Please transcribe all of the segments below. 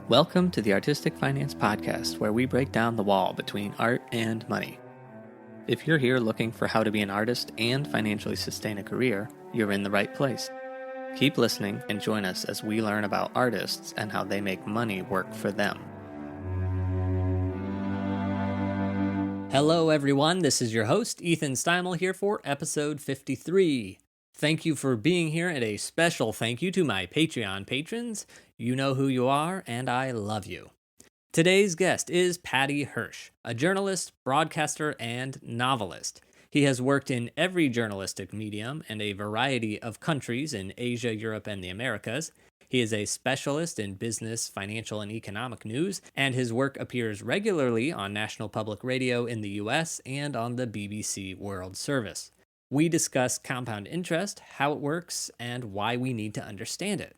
Welcome to the Artistic Finance Podcast, where we break down the wall between art and money. If you're here looking for how to be an artist and financially sustain a career, you're in the right place. Keep listening and join us as we learn about artists and how they make money work for them. Hello everyone, this is your host, Ethan Steimel, here for episode 53. Thank you for being here, and a special thank you to my Patreon patrons. You know who you are, and I love you. Today's guest is Paddy Hirsch, a journalist, broadcaster, and novelist. He has worked in every journalistic medium and a variety of countries in Asia, Europe, and the Americas. He is a specialist in business, financial, and economic news, and his work appears regularly on National Public Radio in the US and on the BBC World Service. We discuss compound interest, how it works, and why we need to understand it.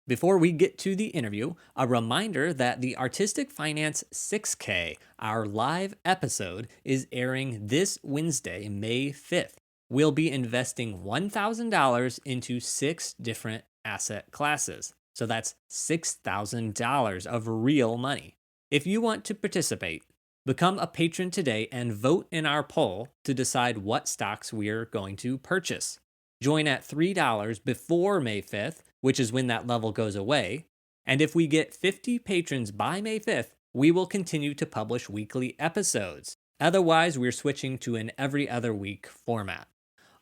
Before we get to the interview, a reminder that the Artistic Finance 6K, our live episode, is airing this Wednesday, May 5th. We'll be investing $1,000 into 6 different asset classes. So that's $6,000 of real money. If you want to participate, become a patron today and vote in our poll to decide what stocks we're going to purchase. Join at $3 before May 5th, which is when that level goes away. And if we get 50 patrons by May 5th, we will continue to publish weekly episodes. Otherwise, we're switching to an every other week format.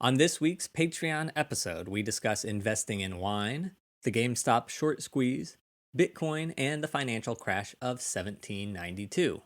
On this week's Patreon episode, we discuss investing in wine, the GameStop short squeeze, Bitcoin, and the financial crash of 1792.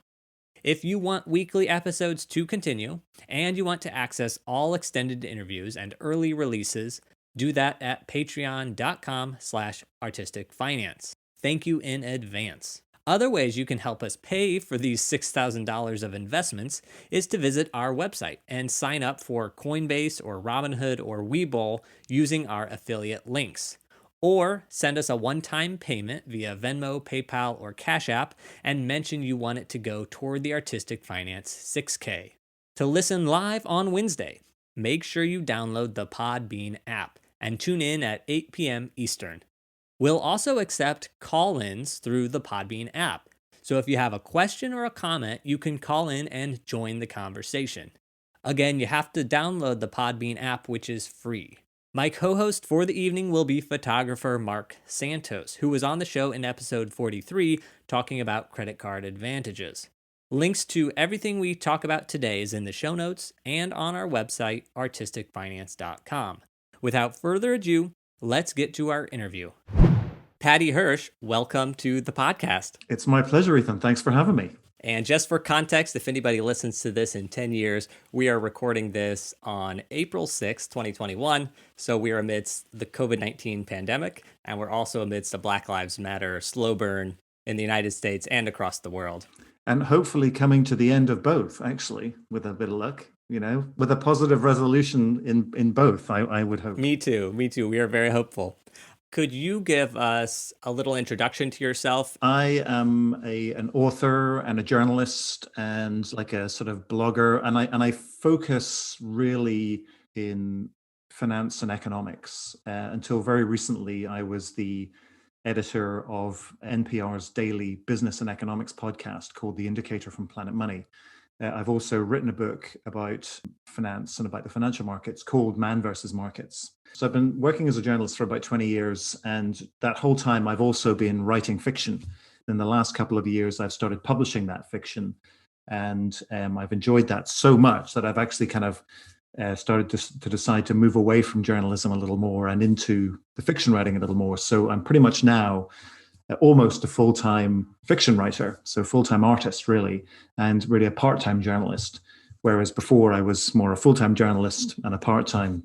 If you want weekly episodes to continue, and you want to access all extended interviews and early releases, do that at patreon.com/artisticfinance. Thank you in advance. Other ways you can help us pay for these $6,000 of investments is to visit our website and sign up for Coinbase or Robinhood or Webull using our affiliate links. Or send us a one-time payment via Venmo, PayPal, or Cash App and mention you want it to go toward the Artistic Finance 6K. To listen live on Wednesday, make sure you download the Podbean app and tune in at 8 p.m. Eastern. We'll also accept call-ins through the Podbean app. So if you have a question or a comment, you can call in and join the conversation. Again, you have to download the Podbean app, which is free. My co-host for the evening will be photographer Mark Santos, who was on the show in episode 43 talking about credit card advantages. Links to everything we talk about today is in the show notes and on our website, artisticfinance.com. Without further ado, let's get to our interview. Paddy Hirsch, welcome to the podcast. It's my pleasure, Ethan. Thanks for having me. And just for context, if anybody listens to this in 10 years, we are recording this on April 6, 2021. So we are amidst the COVID-19 pandemic, and we're also amidst a Black Lives Matter slow burn in the United States and across the world. And hopefully coming to the end of both, actually, with a bit of luck, with a positive resolution in both, I would hope. Me too. We are very hopeful. Could you give us a little introduction to yourself? I am an author and a journalist and like a sort of blogger, and I focus really in finance and economics. Until very recently, I was the editor of NPR's daily business and economics podcast called The Indicator from Planet Money. I've also written a book about finance and about the financial markets called Man versus Markets. So I've been working as a journalist for about 20 years. And that whole time, I've also been writing fiction. In the last couple of years, I've started publishing that fiction. And I've enjoyed that so much that I've actually kind of started to decide to move away from journalism a little more and into the fiction writing a little more. So I'm pretty much now almost a full-time fiction writer, so full-time artist really, and really a part-time journalist, whereas before I was more a full-time journalist and a part-time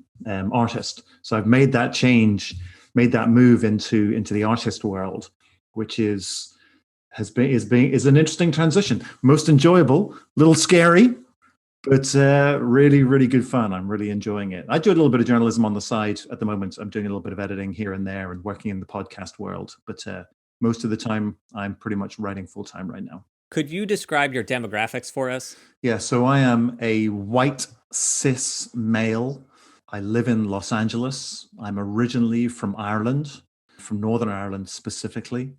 artist. So I've made that change, made that move into the artist world, which is an interesting transition. Most enjoyable, a little scary, but really, really good fun. I'm really enjoying it. I do a little bit of journalism on the side at the moment. I'm doing a little bit of editing here and there and working in the podcast world, but most of the time, I'm pretty much writing full-time right now. Could you describe your demographics for us? Yeah, so I am a white, cis male. I live in Los Angeles. I'm originally from Ireland, from Northern Ireland specifically.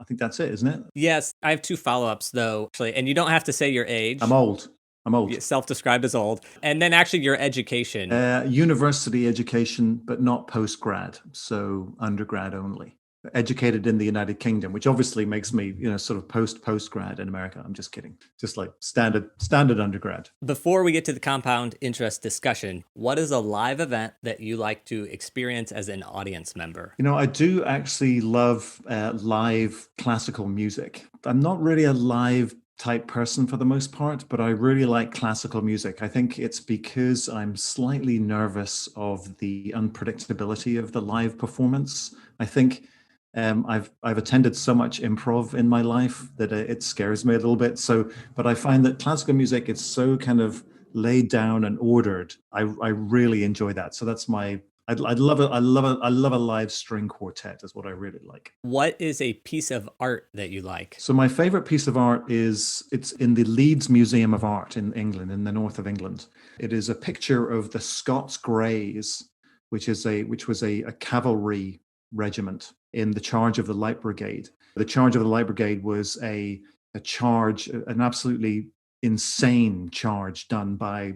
I think that's it, isn't it? Yes, I have two follow-ups though, actually, and you don't have to say your I'm age. old. I'm old. Self-described as old. And then actually your education. University education, but not post-grad, so undergrad only. Educated in the United Kingdom, which obviously makes me, sort of post-grad in America. I'm just kidding. Just like standard undergrad. Before we get to the compound interest discussion, what is a live event that you like to experience as an audience member? I do actually love live classical music. I'm not really a live type person for the most part, but I really like classical music. I think it's because I'm slightly nervous of the unpredictability of the live performance. I think I've attended so much improv in my life that it scares me a little bit. So, but I find that classical music is so kind of laid down and ordered. I really enjoy that. So that's my. I'd love it. I love a live string quartet. Is what I really like. What is a piece of art that you like? So my favorite piece of art it's in the Leeds Museum of Art in England, in the north of England. It is a picture of the Scots Greys, which was a cavalry regiment in the charge of the Light Brigade. The charge of the Light Brigade was a charge, an absolutely insane charge done by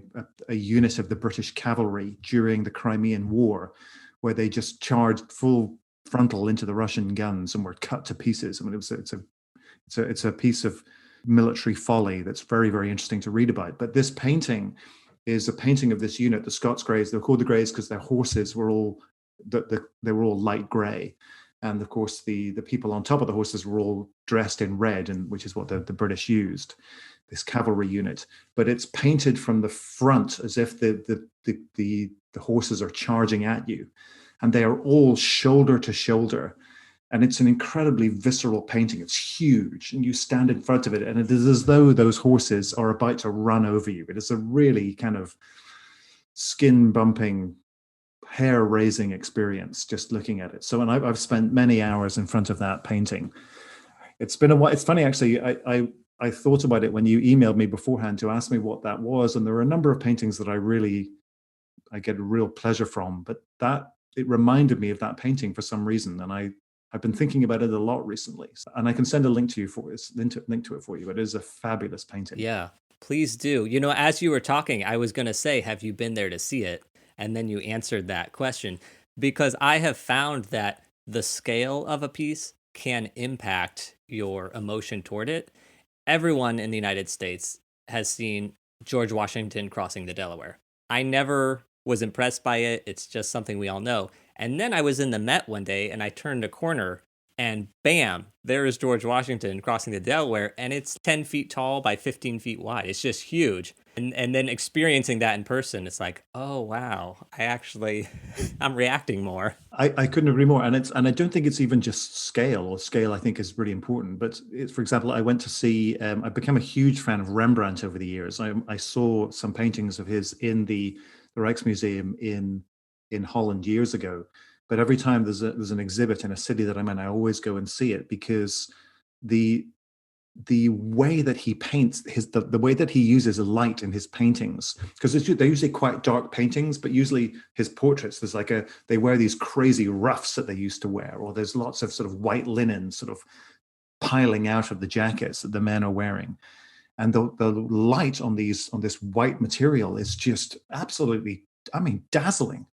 a unit of the British cavalry during the Crimean War, where they just charged full frontal into the Russian guns and were cut to pieces. I mean, it's a piece of military folly that's very, very interesting to read about. But this painting is a painting of this unit, the Scots Greys. They're called the Greys because their horses were all they were all light grey, and of course the people on top of the horses were all dressed in red, and which is what the British used. This cavalry unit, but it's painted from the front as if the horses are charging at you, and they are all shoulder to shoulder. And it's an incredibly visceral painting. It's huge, and you stand in front of it, and it is as though those horses are about to run over you. It is a really kind of skin-bumping, hair-raising experience just looking at it. So, and I've spent many hours in front of that painting. It's been a while. It's funny, actually. I thought about it when you emailed me beforehand to ask me what that was, and there were a number of paintings that I get a real pleasure from, but it reminded me of that painting for some reason, and I've been thinking about it a lot recently, and I can send a link to it for you. It is a fabulous painting. Yeah, please do. As you were talking, I was going to say, have you been there to see it? And then you answered that question, because I have found that the scale of a piece can impact your emotion toward it. Everyone in the United States has seen George Washington crossing the Delaware. I never was impressed by it. It's just something we all know. And then I was in the Met one day and I turned a corner and bam, there is George Washington crossing the Delaware, and it's 10 feet tall by 15 feet wide. It's just huge. And then experiencing that in person, it's like, oh, wow, I'm reacting more. I couldn't agree more. And I don't think it's even just scale. Scale, I think, is really important. But for example, I went to see, I've become a huge fan of Rembrandt over the years. I saw some paintings of his in the Rijksmuseum in Holland years ago. But every time there's an exhibit in a city that I'm in, I always go and see it, because the way that he paints the way that he uses light in his paintings, because they're usually quite dark paintings, but usually his portraits, they wear these crazy ruffs that they used to wear, or there's lots of sort of white linen sort of piling out of the jackets that the men are wearing. And the light on this white material is just absolutely, dazzling.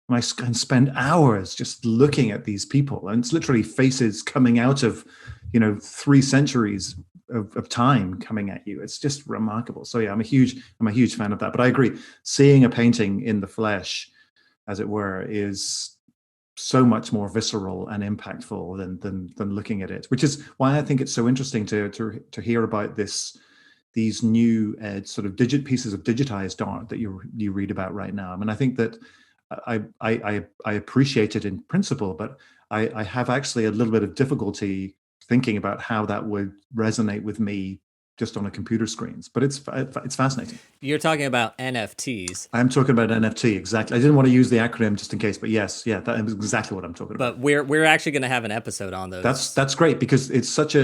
And I can spend hours just looking at these people, and it's literally faces coming out of, 3 centuries of time coming at you. It's just remarkable. So yeah, I'm a huge fan of that. But I agree, seeing a painting in the flesh, as it were, is so much more visceral and impactful than looking at it. Which is why I think it's so interesting to hear about these new sort of pieces of digitized art that you read about right now. I mean, I think that I appreciate it in principle, but I have actually a little bit of difficulty thinking about how that would resonate with me just on a computer screens. But it's fascinating. You're talking about NFTs. I'm talking about NFT, exactly. I didn't want to use the acronym just in case, but yes, yeah, that is exactly what I'm talking about. But we're actually going to have an episode on those. That's great, because that's such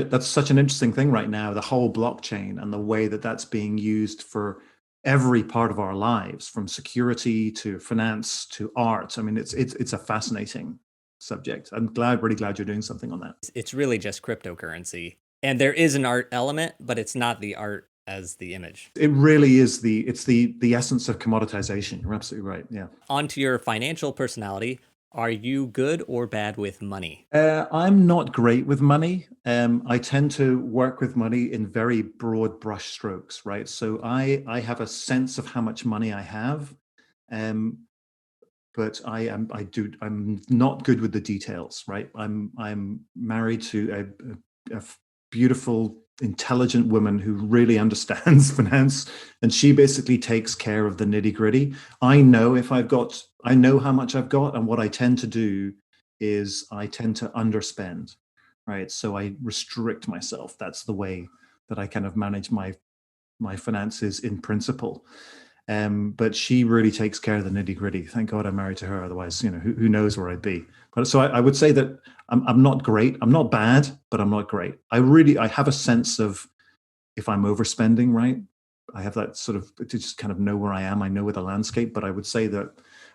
an interesting thing right now, the whole blockchain and the way that that's being used for every part of our lives, from security to finance to art. I mean, it's a fascinating subject. I'm really glad you're doing something on that. It's really just cryptocurrency. And there is an art element, but it's not the art as the image. It really is the essence of commoditization. You're absolutely right. Yeah. On to your financial personality. Are you good or bad with money? I'm not great with money. I tend to work with money in very broad brush strokes, right? So I have a sense of how much money I have, but I'm not good with the details, right? I'm married to a beautiful, intelligent woman who really understands finance, and she basically takes care of the nitty gritty. I know how much I've got, and what I tend to do is I tend to underspend, right? So I restrict myself. That's the way that I kind of manage my finances in principle. But she really takes care of the nitty gritty. Thank God I'm married to her. Otherwise, who knows where I'd be. But so I would say that I'm not great. I'm not bad, but I'm not great. I have a sense of if I'm overspending, right? I have that sort of to just kind of know where I am. I know where the landscape, but I would say that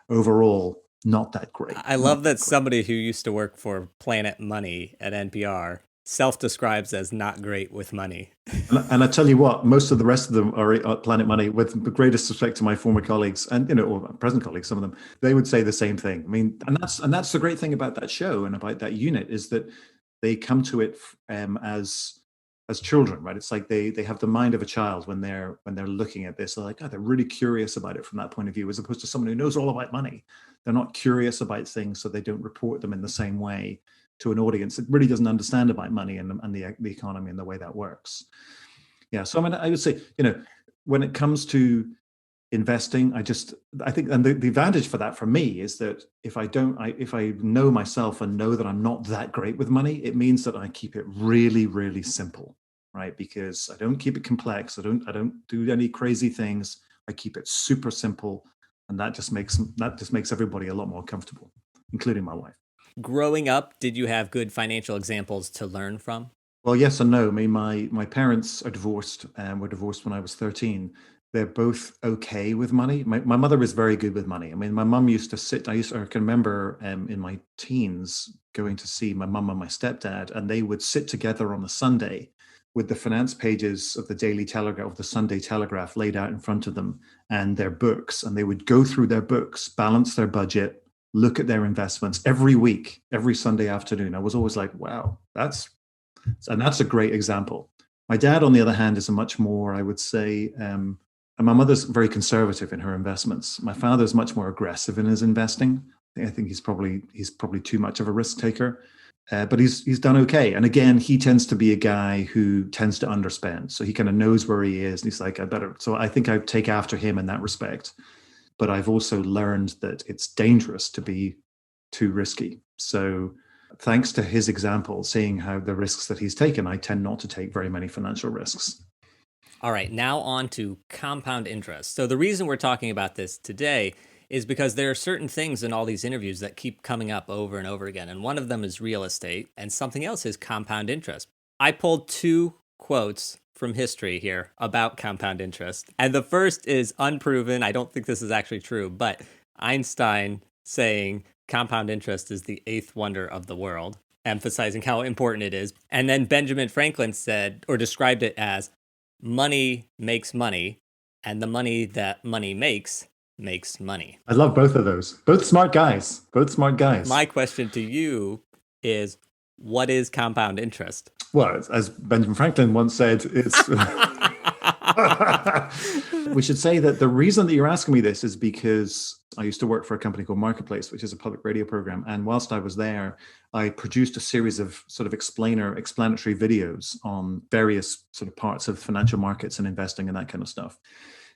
overall, not that great. I love that somebody who used to work for Planet Money at NPR self-describes as not great with money. And I tell you what, most of the rest of them are at Planet Money, with the greatest respect to my former colleagues and or present colleagues, some of them, they would say the same thing. I mean, and that's the great thing about that show and about that unit is that they come to it as children, right? It's like they have the mind of a child when they're looking at this. They're like, oh, they're really curious about it from that point of view, as opposed to someone who knows all about money. They're not curious about things, so they don't report them in the same way to an audience that really doesn't understand about money and the economy and the way that works. Yeah. So I mean, I would say, when it comes to investing, I think, and the advantage for that for me is that if I know myself and know that I'm not that great with money, it means that I keep it really, really simple, right? Because I don't keep it complex. I don't do any crazy things. I keep it super simple. And that just makes everybody a lot more comfortable, including my wife. Growing up, did you have good financial examples to learn from? Well, yes and no. I mean, my parents are divorced and were divorced when I was 13. They're both okay with money. My mother was very good with money. I mean, my mum used to sit, I can remember in my teens going to see my mum and my stepdad, and they would sit together on a Sunday with the finance pages of the Daily Telegraph, of the Sunday Telegraph laid out in front of them and their books. And they would go through their books, balance their budget, look at their investments every week, every Sunday afternoon. I was always like, wow, that's a great example. My dad, on the other hand, is a much more, I would say, and my mother's very conservative in her investments. My father's much more aggressive in his investing. I think he's probably too much of a risk taker, but he's done okay. And again, he tends to be a guy who tends to underspend, so he kind of knows where he is, and he's like, I better. So I think I take after him in that respect. But I've also learned that it's dangerous to be too risky. So thanks to his example, seeing how the risks that he's taken, I tend not to take very many financial risks. All right, now on to compound interest. So the reason we're talking about this today is because there are certain things in all these interviews that keep coming up over and over again. And one of them is real estate, and something else is compound interest. I pulled two quotes from history here about compound interest. And the first is unproven. I don't think this is actually true, but Einstein saying compound interest is the eighth wonder of the world, emphasizing how important it is. And then Benjamin Franklin said, or described it as, money makes money, and the money that money makes money. I love both of those. Both smart guys. My question to you is, what is compound interest? Well, as Benjamin Franklin once said, it's... We should say that the reason that you're asking me this is because I used to work for a company called Marketplace, which is a public radio program. And whilst I was there, I produced a series of sort of explanatory videos on various sort of parts of financial markets and investing and that kind of stuff.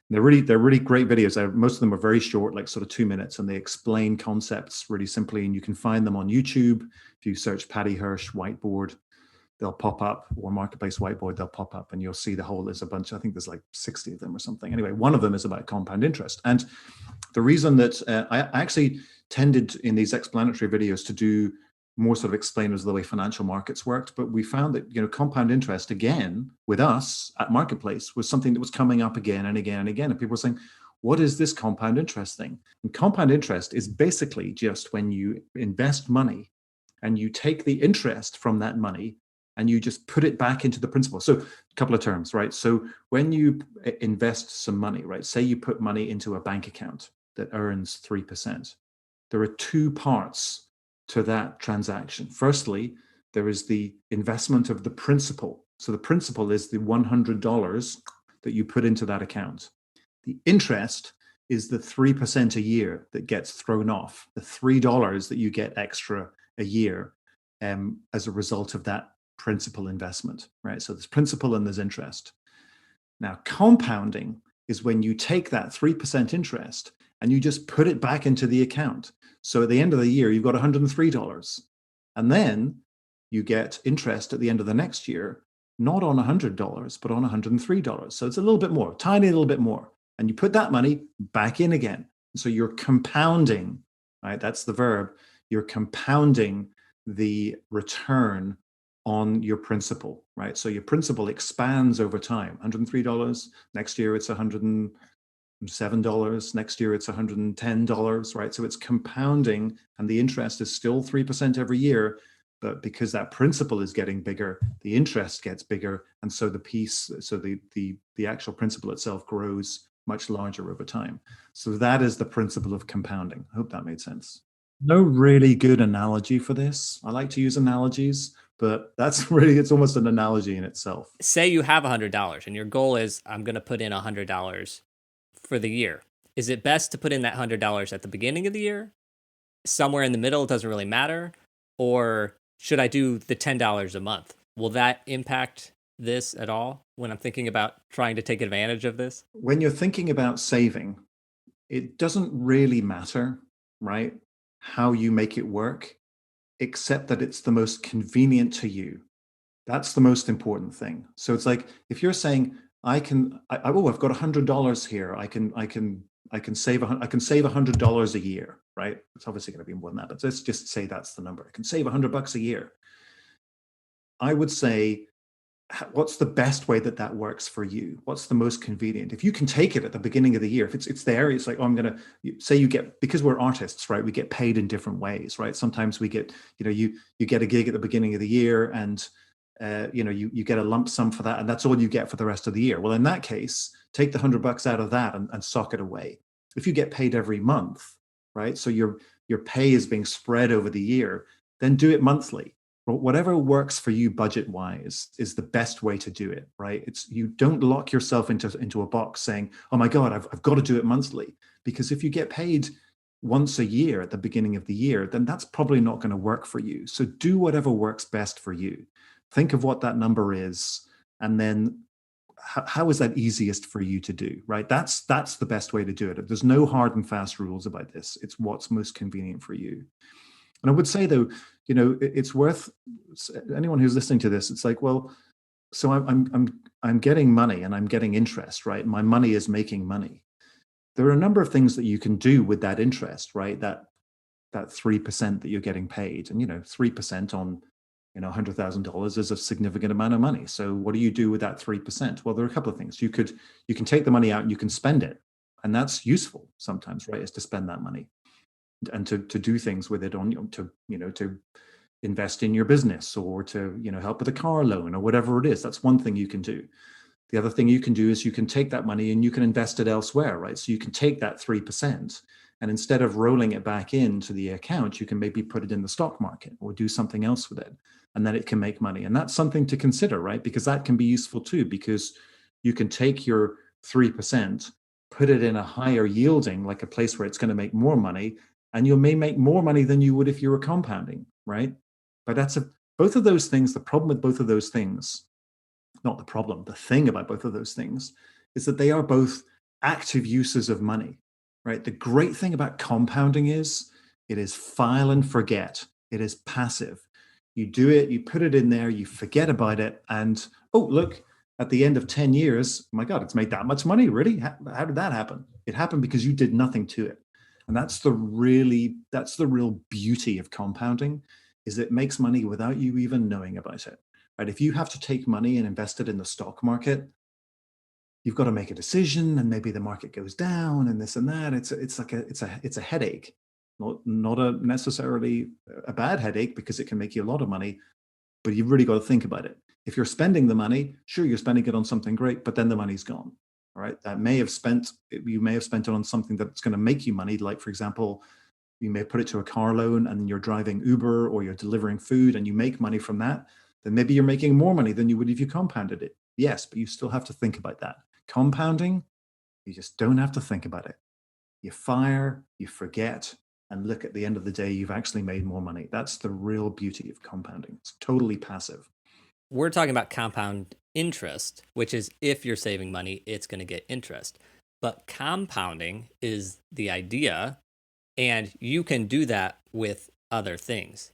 They're really great videos. Most of them are very short, like sort of 2 minutes, and they explain concepts really simply. And you can find them on YouTube. If you search Paddy Hirsch whiteboard, they'll pop up, or Marketplace whiteboard, they'll pop up, and you'll see there's a bunch. I think there's like 60 of them or something. Anyway, one of them is about compound interest. And the reason that I actually tended in these explanatory videos to do more sort of explainers of the way financial markets worked, but we found that compound interest, again with us at Marketplace, was something that was coming up again and again and again, and people were saying, what is this compound interest thing? And compound interest is basically just when you invest money and you take the interest from that money and you just put it back into the principal. So a couple of terms, right? So when you invest some money, right? Say you put money into a bank account that earns 3%. There are two parts to that transaction. Firstly, there is the investment of the principal. So the principal is the $100 that you put into that account. The interest is the 3% a year that gets thrown off, the $3 that you get extra a year as a result of that principal investment, right? So there's principal and there's interest. Now, compounding is when you take that 3% interest and you just put it back into the account. So at the end of the year, you've got $103. And then you get interest at the end of the next year, not on $100, but on $103. So it's a little bit more, tiny little bit more. And you put that money back in again. So you're compounding, right? That's the verb. You're compounding the return on your principal, right? So your principal expands over time. $103. Next year, it's $107. Next year, it's $110, right? So it's compounding, and the interest is still 3% every year. But because that principal is getting bigger, the interest gets bigger, and so the actual principal itself grows much larger over time. So that is the principle of compounding. I hope that made sense. No really good analogy for this. I like to use analogies, but that's really, it's almost an analogy in itself. Say you have $100 and your goal is, I'm going to put in $100 for the year. Is it best to put in that $100 at the beginning of the year? Somewhere in the middle, it doesn't really matter? Or should I do the $10 a month? Will that impact this at all when I'm thinking about trying to take advantage of this? When you're thinking about saving, it doesn't really matter, right, how you make it work, except that it's the most convenient to you. That's the most important thing. So it's like, if you're saying, I've got $100 here. I can save $100 a year, right? It's obviously going to be more than that, but let's just say that's the number. I can save $100 a year. I would say, what's the best way that works for you? What's the most convenient? If you can take it at the beginning of the year, if it's there, it's like, oh, I'm going to say, because we're artists, right? We get paid in different ways, right? Sometimes we get, you get a gig at the beginning of the year, and you get a lump sum for that, and that's all you get for the rest of the year. Well, in that case, take the $100 out of that and sock it away. If you get paid every month, right? So your pay is being spread over the year, then do it monthly. Whatever works for you budget wise is the best way to do it, right? You don't lock yourself into a box saying, oh my God, I've got to do it monthly. Because if you get paid once a year at the beginning of the year, then that's probably not going to work for you. So do whatever works best for you. Think of what that number is, and then how is that easiest for you to do, right? That's the best way to do it. There's no hard and fast rules about this. It's what's most convenient for you. And I would say, though, it's worth, anyone who's listening to this, it's like, well, so I'm getting money and I'm getting interest, right? My money is making money. There are a number of things that you can do with that interest, right? That 3% that you're getting paid, and 3% on $100,000 is a significant amount of money. So what do you do with that 3%? Well, there are a couple of things. You can take the money out and you can spend it, and that's useful sometimes, right? Is to spend that money and to do things with it to invest in your business, or to help with a car loan or whatever it is. That's one thing you can do. The other thing you can do is you can take that money and you can invest it elsewhere, right? So you can take that 3%, and instead of rolling it back into the account, you can maybe put it in the stock market or do something else with it, and then it can make money. And that's something to consider, right? Because that can be useful too, because you can take your 3%, put it in a higher yielding, like a place where it's going to make more money, and you may make more money than you would if you were compounding, right? But both of those things, the problem with both of those things, not the problem, the thing about both of those things is that they are both active uses of money, right? The great thing about compounding is it is file and forget. It is passive. You do it, you put it in there, you forget about it, and oh, look, at the end of 10 years, oh my God, it's made that much money, really? How did that happen? It happened because you did nothing to it. And that's the real beauty of compounding, is it makes money without you even knowing about it, right? If you have to take money and invest it in the stock market, you've got to make a decision, and maybe the market goes down and this and that. It's a headache. Not a necessarily a bad headache because it can make you a lot of money, but you've really got to think about it. If you're spending the money, sure, you're spending it on something great, but then the money's gone. All right. You may have spent it on something that's going to make you money. Like, for example, you may put it to a car loan and you're driving Uber or you're delivering food and you make money from that. Then maybe you're making more money than you would if you compounded it. Yes, but you still have to think about that. Compounding, you just don't have to think about it. You fire, you forget, and look, at the end of the day, you've actually made more money. That's the real beauty of compounding. It's totally passive. We're talking about compound interest, which is if you're saving money, it's going to get interest. But compounding is the idea, and you can do that with other things.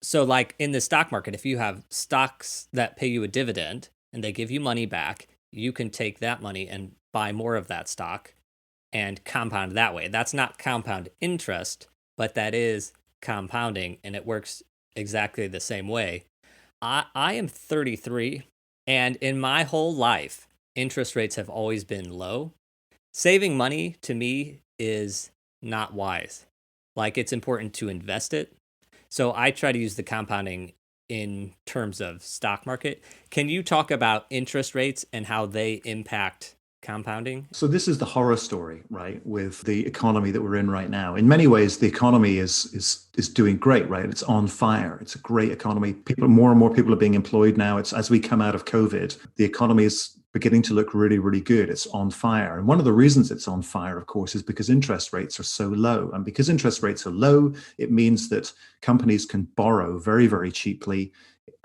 So, like in the stock market, if you have stocks that pay you a dividend and they give you money back, you can take that money and buy more of that stock and compound that way. That's not compound interest, but that is compounding, and it works exactly the same way. I am 33, and in my whole life, interest rates have always been low. Saving money to me is not wise. Like, it's important to invest it. So I try to use the compounding in terms of stock market. Can you talk about interest rates and how they impact compounding? So this is the horror story, right? With the economy that we're in right now. In many ways, the economy is doing great, right? It's on fire. It's a great economy. More and more people are being employed now. It's as we come out of COVID, the economy is beginning to look really, really good. It's on fire. And one of the reasons it's on fire, of course, is because interest rates are so low. And because interest rates are low, it means that companies can borrow very, very cheaply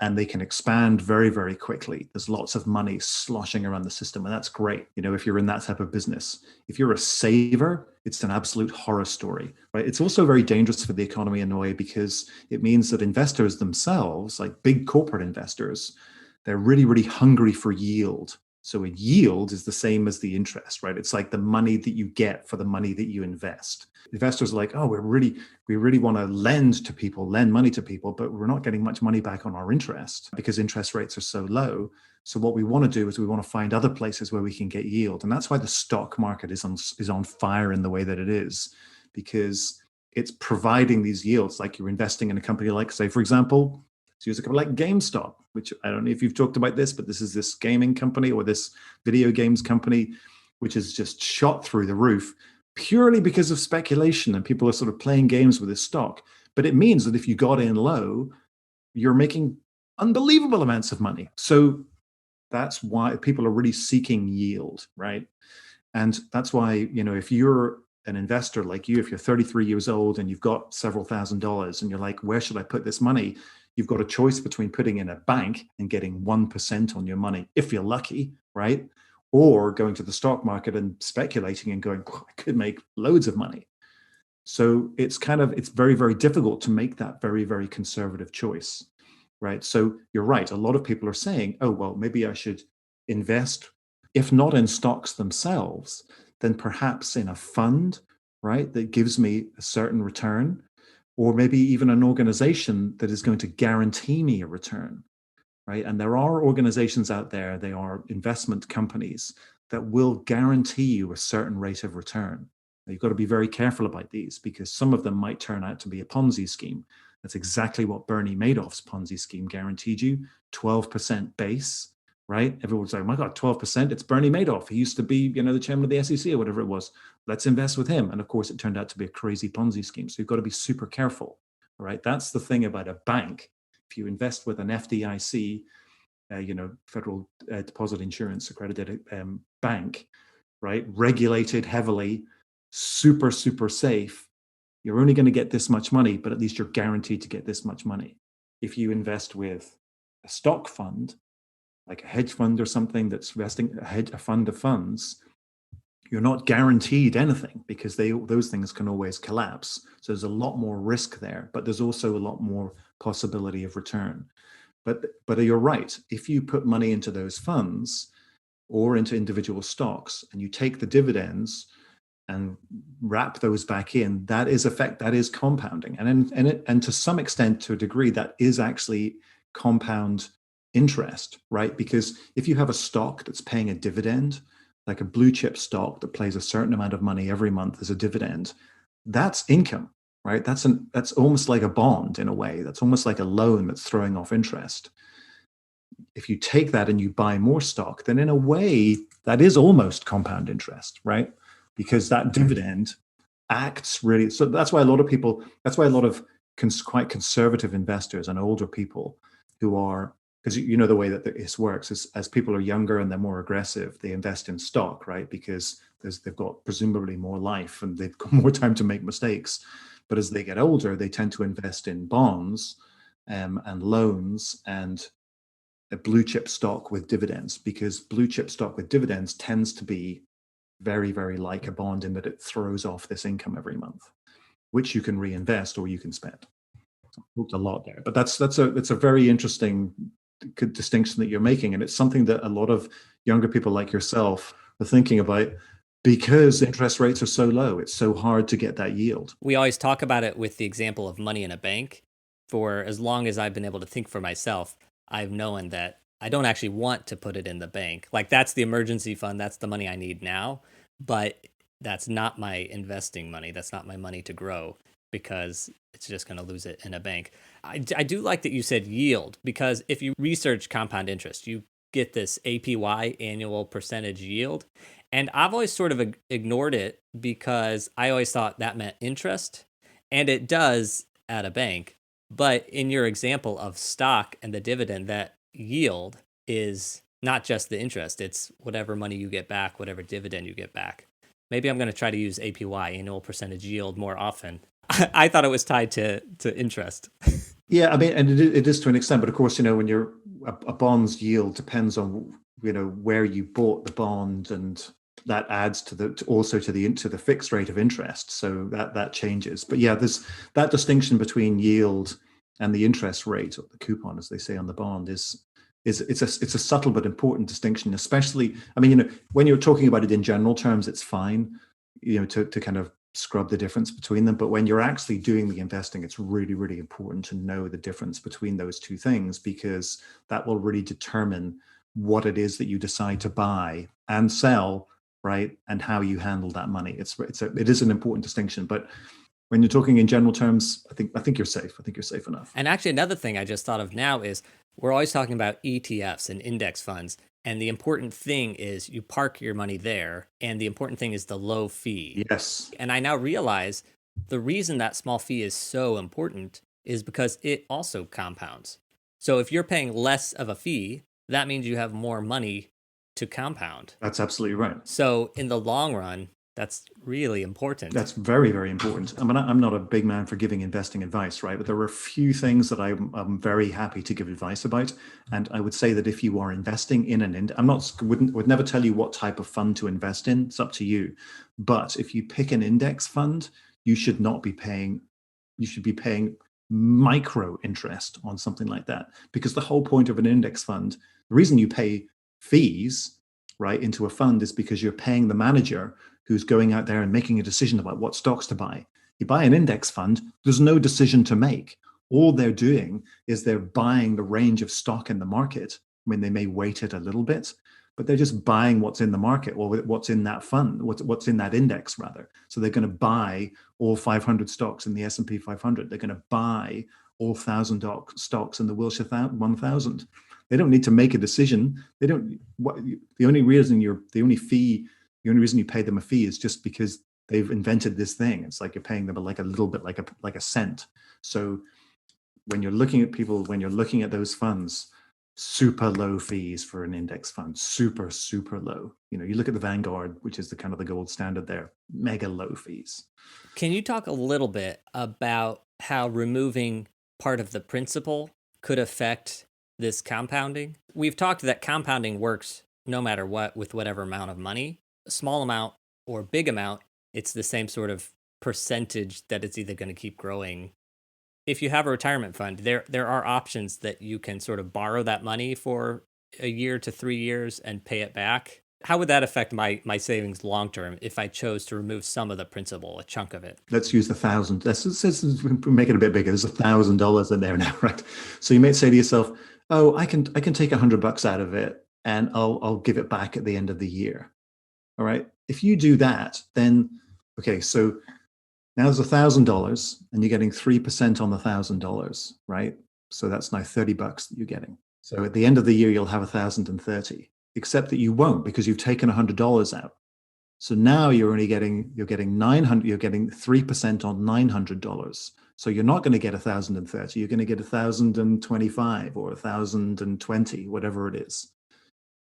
and they can expand very, very quickly. There's lots of money sloshing around the system, and that's great, if you're in that type of business. If you're a saver, it's an absolute horror story, right? It's also very dangerous for the economy in a way because it means that investors themselves, like big corporate investors, they're really, really hungry for yield. So a yield is the same as the interest, right? It's like the money that you get for the money that you invest. Investors are like, oh, we really want to lend money to people, but we're not getting much money back on our interest because interest rates are so low. So what we want to do is we want to find other places where we can get yield. And that's why the stock market is on fire in the way that it is, because it's providing these yields. Like you're investing in a company like, say, for example, let's use a company like GameStop, which I don't know if you've talked about this, but this gaming company or this video games company, which has just shot through the roof purely because of speculation and people are sort of playing games with this stock. But it means that if you got in low, you're making unbelievable amounts of money. So that's why people are really seeking yield, right? And that's why, if you're an investor like if you're 33 years old and you've got several $1,000s and you're like, where should I put this money? You've got a choice between putting in a bank and getting 1% on your money, if you're lucky, right? Or going to the stock market and speculating and going, I could make loads of money. So it's very, very difficult to make that very, very conservative choice, right? So you're right. A lot of people are saying, oh, well, maybe I should invest, if not in stocks themselves, then perhaps in a fund, right, that gives me a certain return, or maybe even an organization that is going to guarantee me a return, right? And there are organizations out there, they are investment companies that will guarantee you a certain rate of return. Now, you've got to be very careful about these because some of them might turn out to be a Ponzi scheme. That's exactly what Bernie Madoff's Ponzi scheme guaranteed you, 12% base, right? Everyone's like, oh my God, 12%, it's Bernie Madoff. He used to be, the chairman of the SEC or whatever it was. Let's invest with him. And of course, it turned out to be a crazy Ponzi scheme. So you've got to be super careful, right? That's the thing about a bank. If you invest with an FDIC, Federal Deposit Insurance accredited bank, right? Regulated heavily, super, super safe. You're only going to get this much money, but at least you're guaranteed to get this much money. If you invest with a stock fund, like a hedge fund or something that's investing a fund of funds, you're not guaranteed anything because those things can always collapse. So there's a lot more risk there, but there's also a lot more possibility of return. But you're right. If you put money into those funds or into individual stocks and you take the dividends and wrap those back in, that is compounding. And to some extent, to a degree, that is actually compound interest, right? Because if you have a stock that's paying a dividend, like a blue chip stock that pays a certain amount of money every month as a dividend, that's income. right? That's almost like a bond in a way. That's almost like a loan that's throwing off interest. If you take that and you buy more stock, then in a way that is almost compound interest, right? Because that dividend acts really. So that's why a lot of people, that's why a lot of quite conservative investors and older people who are, because you know the way that this works is as people are younger and they're more aggressive, they invest in stock, right? Because they've got presumably more life and they've got more time to make mistakes. But as they get older, they tend to invest in bonds and loans and a blue chip stock with dividends, because blue chip stock with dividends tends to be very, very like a bond in that it throws off this income every month, which you can reinvest or you can spend. Talked a lot there, but that's a very interesting distinction that you're making, and it's something that a lot of younger people like yourself are thinking about because interest rates are so low. It's so hard to get that yield. We always talk about it with the example of money in a bank. For as long as I've been able to think for myself, I've known that I don't actually want to put it in the bank. Like, that's the emergency fund. That's the money I need now. But that's not my investing money. That's not my money to grow, because it's just going to lose it in a bank. I do like that you said yield, because if you research compound interest, you get this APY, annual percentage yield. And I've always sort of ignored it because I always thought that meant interest. And it does at a bank. But in your example of stock and the dividend, that yield is not just the interest. It's whatever money you get back, whatever dividend you get back. Maybe I'm going to try to use APY, annual percentage yield, more often. I thought it was tied to interest. Yeah, I mean, and it is to an extent, but of course, you know, when you're a bond's yield depends on, you know, where you bought the bond, and that adds to the fixed rate of interest. So that changes. But yeah, there's that distinction between yield and the interest rate, or the coupon, as they say on the bond, is it's a subtle but important distinction. Especially, I mean, you know, when you're talking about it in general terms, it's fine, you know, to kind of scrub the difference between them. But when you're actually doing the investing, it's really, really important to know the difference between those two things, because that will really determine what it is that you decide to buy and sell, right? And how you handle that money. It is an important distinction. But when you're talking in general terms, I think you're safe. I think you're safe enough. And actually, another thing I just thought of now is we're always talking about ETFs and index funds. And the important thing is you park your money there. And the important thing is the low fee. Yes. And I now realize the reason that small fee is so important is because it also compounds. So if you're paying less of a fee, that means you have more money to compound. That's absolutely right. So in the long run, that's really important. That's very, very important. I mean, I'm not a big man for giving investing advice, right? But there are a few things that I'm very happy to give advice about. And I would say that if you are investing in would never tell you what type of fund to invest in. It's up to you. But if you pick an index fund, you should be paying micro interest on something like that. Because the whole point of an index fund, the reason you pay fees, right, into a fund is because you're paying the manager who's going out there and making a decision about what stocks to buy. You buy an index fund, there's no decision to make. All they're doing is they're buying the range of stock in the market. I mean, they may weight it a little bit, but they're just buying what's in the market, or what's in that fund, what's in that index rather. So they're going to buy all 500 stocks in the S&P 500. They're going to buy all 1,000 stocks in the Wilshire 1000. They don't need to make a decision. They don't. The only reason you pay them a fee is just because they've invented this thing. It's like you're paying them like a little bit, like a cent. So when you're looking at those funds, super low fees for an index fund, super, super low. You know, you look at the Vanguard, which is the kind of the gold standard there, mega low fees. Can you talk a little bit about how removing part of the principal could affect this compounding? We've talked that compounding works no matter what, with whatever amount of money, a small amount or big amount, it's the same sort of percentage that it's either going to keep growing. If you have a retirement fund, there are options that you can sort of borrow that money for a year to 3 years and pay it back. How would that affect my savings long term if I chose to remove some of the principal, a chunk of it? Let's use the 1,000. Let's make it a bit bigger. There's $1,000 in there now, right? So you might say to yourself, "Oh, I can take $100 out of it, and I'll give it back at the end of the year." All right. If you do that, then okay. So Now there's $1,000 and you're getting 3% on the $1,000, right? So that's now $30 that you're getting. So at the end of the year, you'll have 1,030, except that you won't because you've taken $100 out. So now you're getting 900, you're getting 3% on $900. So you're not going to get 1,030, you're going to get 1,025 or 1,020, whatever it is,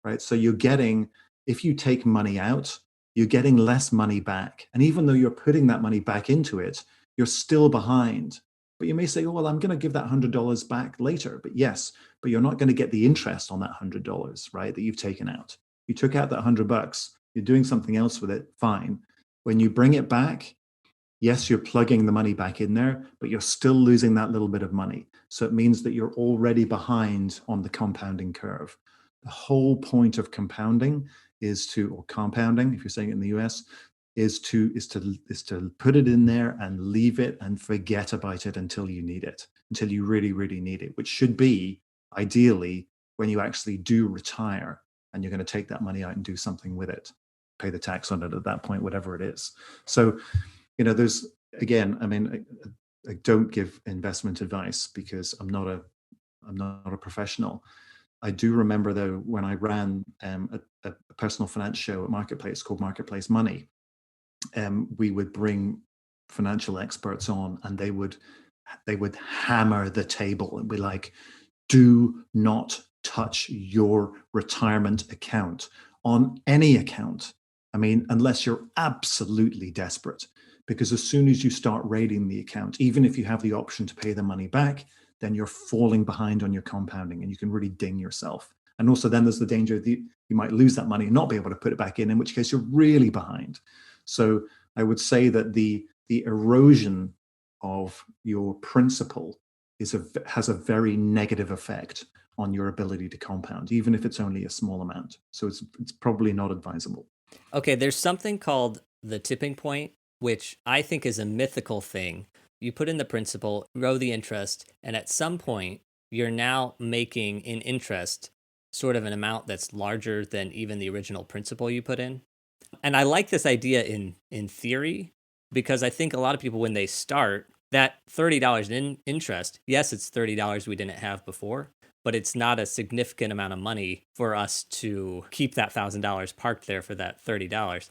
right? So you're getting, if you take money out, you're getting less money back. And even though you're putting that money back into it, you're still behind. But you may say, oh, well, I'm going to give that $100 back later. But yes, but you're not going to get the interest on that $100, right? That you've taken out. You took out that $100, you're doing something else with it, fine. When you bring it back, yes, you're plugging the money back in there, but you're still losing that little bit of money. So it means that you're already behind on the compounding curve. The whole point of compounding is to, or compounding, if you're saying it in the US, is to put it in there and leave it and forget about it until you need it, until you really, really need it, which should be ideally when you actually do retire and you're going to take that money out and do something with it, pay the tax on it at that point, whatever it is. So, there's, again, I mean, I don't give investment advice because I'm not a professional. I do remember though, when I ran a personal finance show at Marketplace called Marketplace Money, we would bring financial experts on and they would hammer the table and be like, do not touch your retirement account on any account. I mean, unless you're absolutely desperate, because as soon as you start raiding the account, even if you have the option to pay the money back, then you're falling behind on your compounding and you can really ding yourself. And also then there's the danger that you might lose that money and not be able to put it back in which case you're really behind. So I would say that the erosion of your principal has a very negative effect on your ability to compound, even if it's only a small amount. So it's probably not advisable. Okay, there's something called the tipping point, which I think is a mythical thing. You put in the principal, grow the interest, and at some point, you're now making in interest sort of an amount that's larger than even the original principal you put in. And I like this idea in theory because I think a lot of people, when they start, that $30 in interest, yes, it's $30 we didn't have before, but it's not a significant amount of money for us to keep that $1,000 parked there for that $30.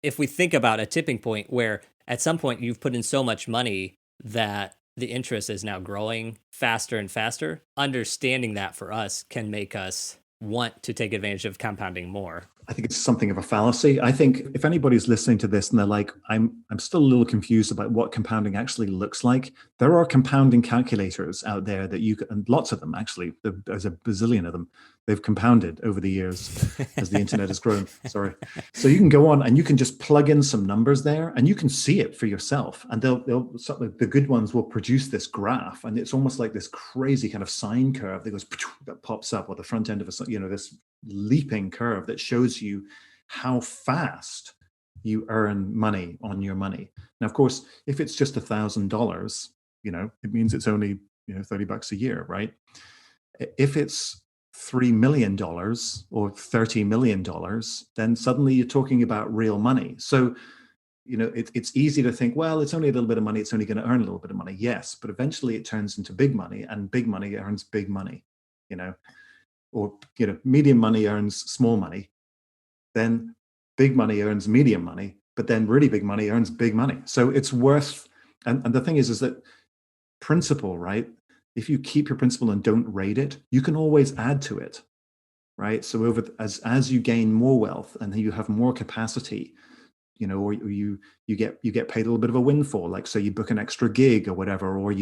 If we think about a tipping point where at some point you've put in so much money that the interest is now growing faster and faster, understanding that for us can make us want to take advantage of compounding more. I think it's something of a fallacy. I think if anybody's listening to this and they're like, I'm still a little confused about what compounding actually looks like, there are compounding calculators out there that you can, and lots of them actually, there's a bazillion of them. They've compounded over the years as the internet has grown. Sorry. So you can go on and you can just plug in some numbers there and you can see it for yourself. And the good ones will produce this graph. And it's almost like this crazy kind of sine curve that pops up, or the front end of this leaping curve that shows you how fast you earn money on your money. Now, of course, if it's just $1,000, it means it's only $30 a year, right? If it's $3 million or $30 million, then suddenly you're talking about real money. So it's easy to think, well, it's only a little bit of money, it's only going to earn a little bit of money. Yes, but eventually it turns into big money, and big money earns big money, or medium money earns small money, then big money earns medium money, but then really big money earns big money. So it's worth, and the thing is that principal, right? If you keep your principal and don't raid it, you can always add to it, right? So as you gain more wealth and you have more capacity, or you get paid a little bit of a windfall, like say you book an extra gig or whatever, or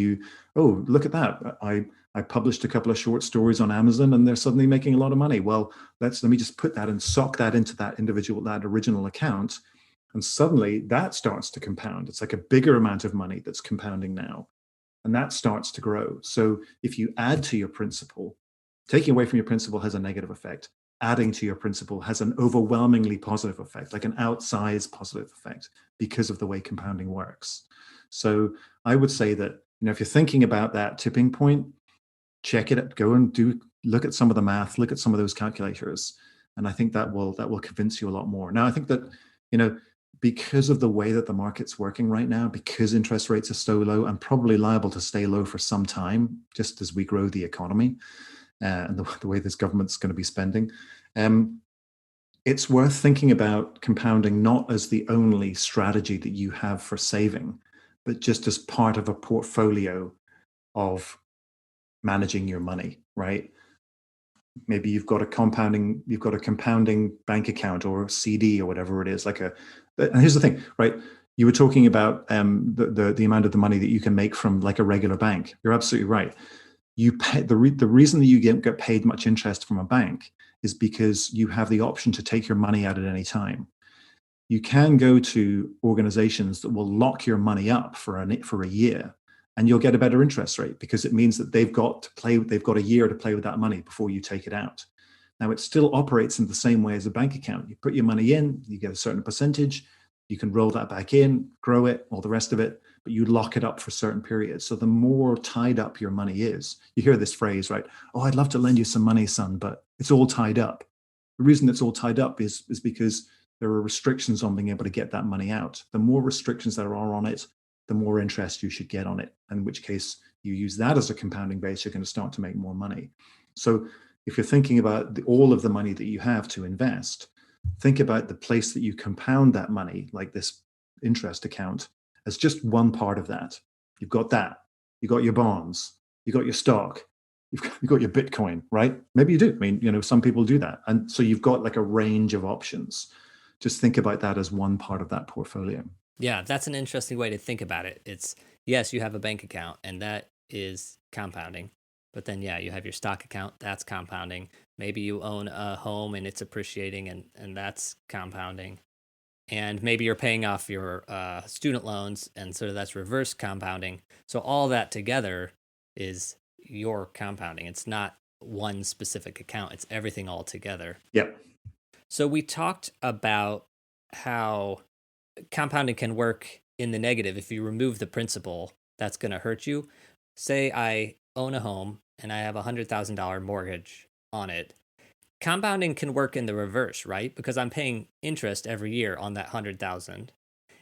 look at that, I published a couple of short stories on Amazon and they're suddenly making a lot of money. Well, let me just put that and sock that into that original account, and suddenly that starts to compound. It's like a bigger amount of money that's compounding now, and that starts to grow. So if you add to your principal, taking away from your principal has a negative effect. Adding to your principal has an overwhelmingly positive effect, like an outsized positive effect, because of the way compounding works. So I would say that, if you're thinking about that tipping point, check it out, go and look at some of the math, look at some of those calculators. And I think that will convince you a lot more. Now, I think that, because of the way that the market's working right now, because interest rates are so low and probably liable to stay low for some time, just as we grow the economy and the way this government's going to be spending, it's worth thinking about compounding not as the only strategy that you have for saving, but just as part of a portfolio of managing your money, right? Maybe you've got a compounding bank account or a CD or whatever it is. And here's the thing, right? You were talking about the amount of the money that you can make from like a regular bank. You're absolutely right. You pay the reason that you get paid much interest from a bank is because you have the option to take your money out at any time. You can go to organizations that will lock your money up for a year, and you'll get a better interest rate because it means that they've got a year to play with that money before you take it out. Now, it still operates in the same way as a bank account. You put your money in, you get a certain percentage, you can roll that back in, grow it, all the rest of it, but you lock it up for certain periods. So the more tied up your money is, you hear this phrase, right? Oh, I'd love to lend you some money, son, but it's all tied up. The reason it's all tied up is because there are restrictions on being able to get that money out. The more restrictions there are on it, the more interest you should get on it, in which case you use that as a compounding base, you're going to start to make more money. So if you're thinking about all of the money that you have to invest, think about the place that you compound that money, like this interest account, as just one part of that. You've got that. You've got your bonds. You've got your stock. You've got your Bitcoin, right? Maybe you do. I mean, some people do that. And so you've got like a range of options. Just think about that as one part of that portfolio. Yeah, that's an interesting way to think about it. It's, yes, you have a bank account and that is compounding. But then, yeah, you have your stock account, that's compounding. Maybe you own a home and it's appreciating and that's compounding. And maybe you're paying off your student loans and so that's reverse compounding. So all that together is your compounding. It's not one specific account, it's everything all together. Yep. So we talked about how compounding can work in the negative. If you remove the principal, that's going to hurt you. Say I own a home and I have a $100,000 mortgage on it. Compounding can work in the reverse, right? Because I'm paying interest every year on that 100,000.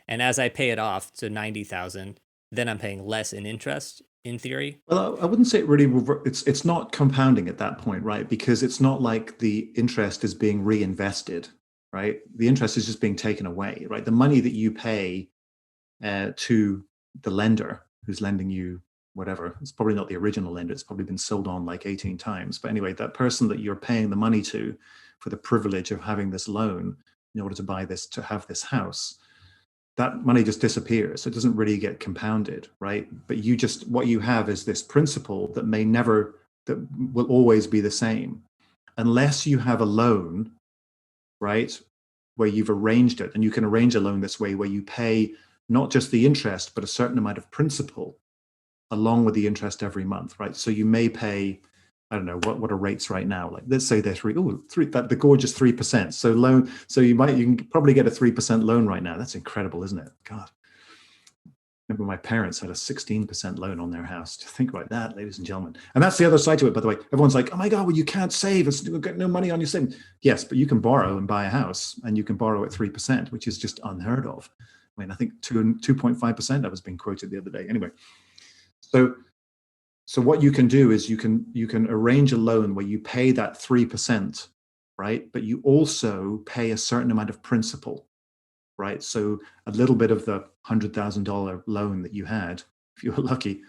And as I pay it off to 90,000, then I'm paying less in interest in theory. Well, I wouldn't say it really, it's not compounding at that point, right? Because it's not like the interest is being reinvested, right? The interest is just being taken away, right? The money that you pay to the lender who's lending you whatever, it's probably not the original lender, it's probably been sold on like 18 times. But anyway, that person that you're paying the money to for the privilege of having this loan in order to have this house, that money just disappears. So it doesn't really get compounded, right? But what you have is this principle that that will always be the same. Unless you have a loan, right, where you've arranged it, and you can arrange a loan this way where you pay not just the interest, but a certain amount of principal along with the interest every month, right? So you may pay, I don't know, what are rates right now? Like, let's say they're the gorgeous 3%. So you can probably get a 3% loan right now. That's incredible, isn't it? God. Remember my parents had a 16% loan on their house. Think about that, ladies and gentlemen. And that's the other side to it, by the way. Everyone's like, oh my God, well, you can't save. You've got no money on your savings. Yes, but you can borrow and buy a house, and you can borrow at 3%, which is just unheard of. I mean, I think 2.5% that was being quoted the other day. Anyway, so what you can do is you can arrange a loan where you pay that 3%, right? But you also pay a certain amount of principal, right? So a little bit of the $100,000 loan that you had, if you were lucky,